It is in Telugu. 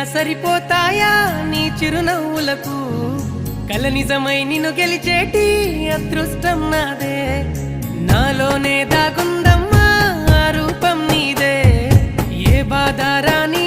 సరిపోతాయా నీ చిరునవ్వులకు కల నిజమై నిన్ను గెలిచేటి అదృష్టం నాదే నాలోనే దాగుందమ్మా ఆ రూపం నీదే ఏ బాధ రాని